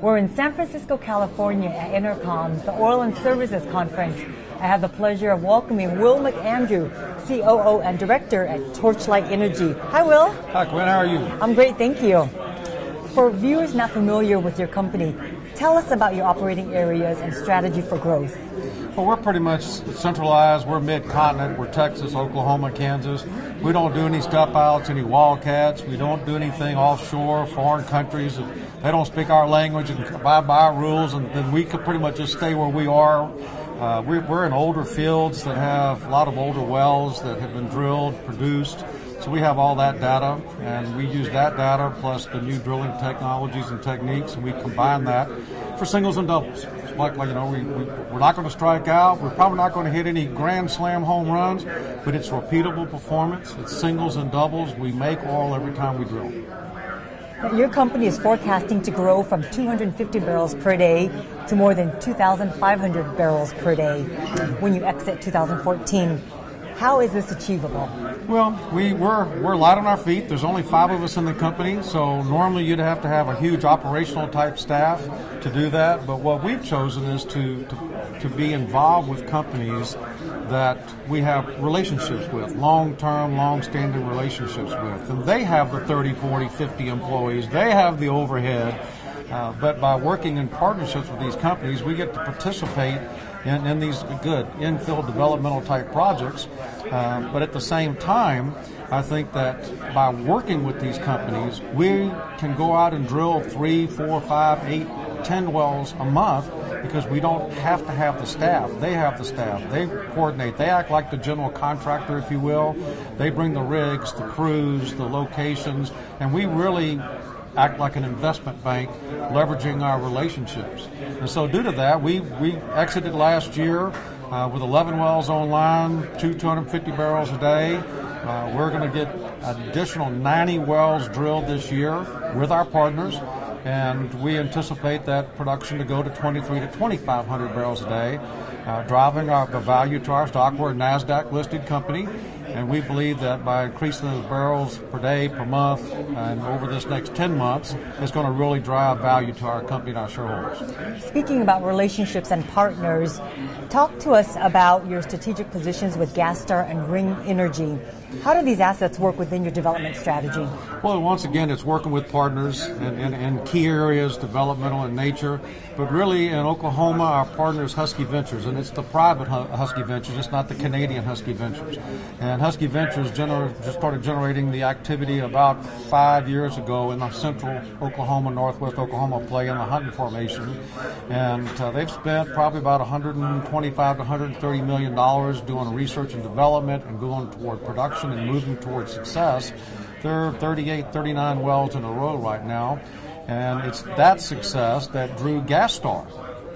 We're in San Francisco, California at EnerCom, the Oil and Services Conference. I have the pleasure of welcoming Will McAndrews, COO and Director at Torchlight Energy. Hi, Will. Hi, Gwen. How are you? I'm great, thank you. For viewers not familiar with your company, tell us about your operating areas and strategy for growth. Well, we're pretty much centralized. We're mid-continent. We're Texas, Oklahoma, Kansas. We don't do any step-outs, any wildcats. We don't do anything offshore, foreign countries. If they don't speak our language and abide by our rules, and then we could pretty much just stay where we are. We're in older fields that have a lot of older wells that have been drilled, produced. So we have all that data, and we use that data plus the new drilling technologies and techniques, and we combine that for singles and doubles. It's like we're not going to strike out. We're probably not going to hit any grand slam home runs, but it's repeatable performance. It's singles and doubles. We make oil every time we drill. Your company is forecasting to grow from 250 barrels per day to more than 2,500 barrels per day when you exit 2014. How is this achievable? Well, we're light on our feet. There's only 5 of us in the company, so normally you'd have to have a huge operational type staff to do that. But what we've chosen is to be involved with companies that we have relationships with, long-term, long-standing relationships with. And they have the 30, 40, 50 employees. They have the overhead. But by working in partnerships with these companies, we get to participate in these good infill developmental type projects. But at the same time, I think that by working with these companies, we can go out and drill 3, 4, 5, 8, 10 wells a month because we don't have to have the staff. They have the staff. They coordinate. They act like the general contractor, if you will. They bring the rigs, the crews, the locations, and we really act like an investment bank, leveraging our relationships. And so due to that, we exited last year with 11 wells online, 250 barrels a day. We're going to get an additional 90 wells drilled this year with our partners, and we anticipate that production to go to 2,300 to 2,500 barrels a day, driving the value to our stock. We're a NASDAQ-listed company, and we believe that by increasing those barrels per day, per month, and over this next 10 months, it's going to really drive value to our company and our shareholders. Speaking about relationships and partners, talk to us about your strategic positions with GasStar and Ring Energy. How do these assets work within your development strategy? Well, once again, it's working with partners in key areas, developmental in nature. But really, in Oklahoma, our partner is Husky Ventures, and it's the private Husky Ventures. It's not the Canadian Husky Ventures. And Husky Ventures just started generating the activity about 5 years ago in the central Oklahoma, northwest Oklahoma play in the Hunting Formation. And they've spent probably about $125 to $130 million doing research and development and going toward production and moving towards success. There are 38, 39 wells in a row right now, and it's that success that drew GasStar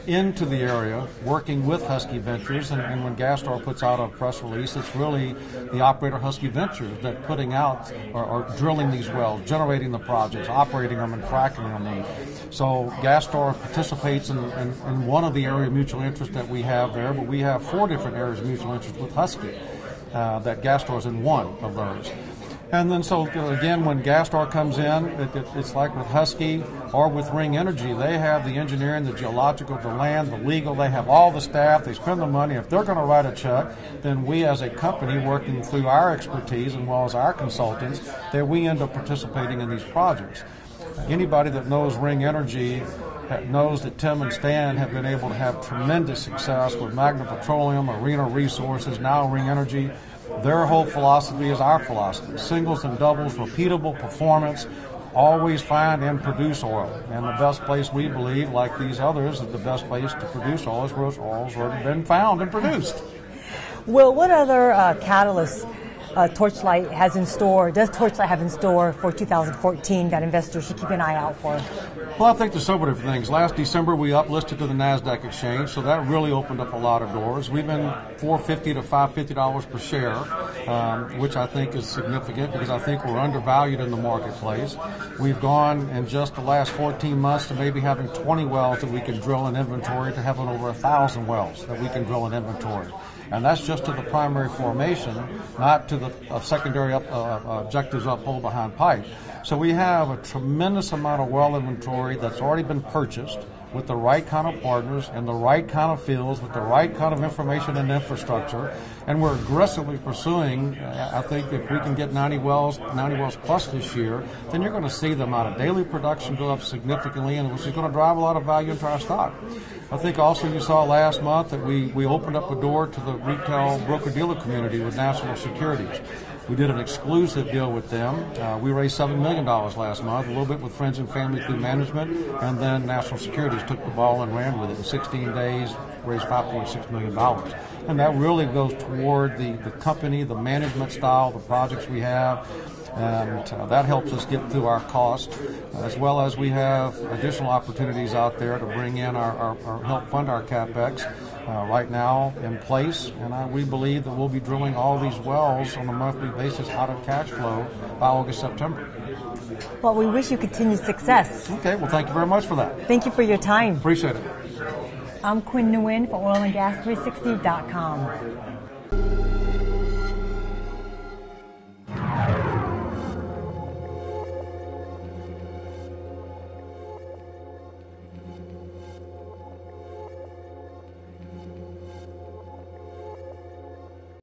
into the area, working with Husky Ventures, and when GasStar puts out a press release, it's really the operator Husky Ventures that putting out or drilling these wells, generating the projects, operating them and fracking them. So GasStar participates in one of the area of mutual interest that we have there, but we have 4 different areas of mutual interest with Husky. That GasStar is in one of those. And then so again, when GasStar comes in, it's like with Husky or with Ring Energy. They have the engineering, the geological, the land, the legal. They have all the staff. They spend the money. If they're going to write a check, then we as a company working through our expertise as well as our consultants, that we end up participating in these projects. Anybody that knows Ring Energy knows that Tim and Stan have been able to have tremendous success with Magna Petroleum, Arena Resources, now Ring Energy. Their whole philosophy is our philosophy. Singles and doubles, repeatable performance, always find and produce oil. And the best place we believe, like these others, that the best place to produce oil is where oil's already been found and produced. Well, what other catalysts Torchlight has in store, does Torchlight have in store for 2014 that investors should keep an eye out for? Well, I think there's several different things. Last December, we uplisted to the NASDAQ exchange, so that really opened up a lot of doors. We've been $450 to $550 per share. which I think is significant because I think we're undervalued in the marketplace. We've gone in just the last 14 months to maybe having 20 wells that we can drill in inventory to having over 1,000 wells that we can drill in inventory. And that's just to the primary formation, not to the secondary objectives up hole behind pipe. So we have a tremendous amount of well inventory that's already been purchased with the right kind of partners and the right kind of fields with the right kind of information and infrastructure. And we're aggressively pursuing, I think if we can get 90 wells plus this year, then you're going to see the amount of daily production go up significantly, and which is going to drive a lot of value into our stock. I think also you saw last month that we opened up a door to the retail broker-dealer community with National Securities. We did an exclusive deal with them. We raised $7 million last month, a little bit with Friends and Family through management, and then National Securities took the ball and ran with it. In 16 days, raised $5.6 million. And that really goes toward the company, the management style, the projects we have, and that helps us get through our cost, as well as we have additional opportunities out there to bring in our help fund our CapEx. Right now in place, and we believe that we'll be drilling all these wells on a monthly basis out of cash flow by August, September. Well, we wish you continued success. Okay, well, thank you very much for that. Thank you for your time. Appreciate it. I'm Quinn Nguyen for OilAndGas360.com.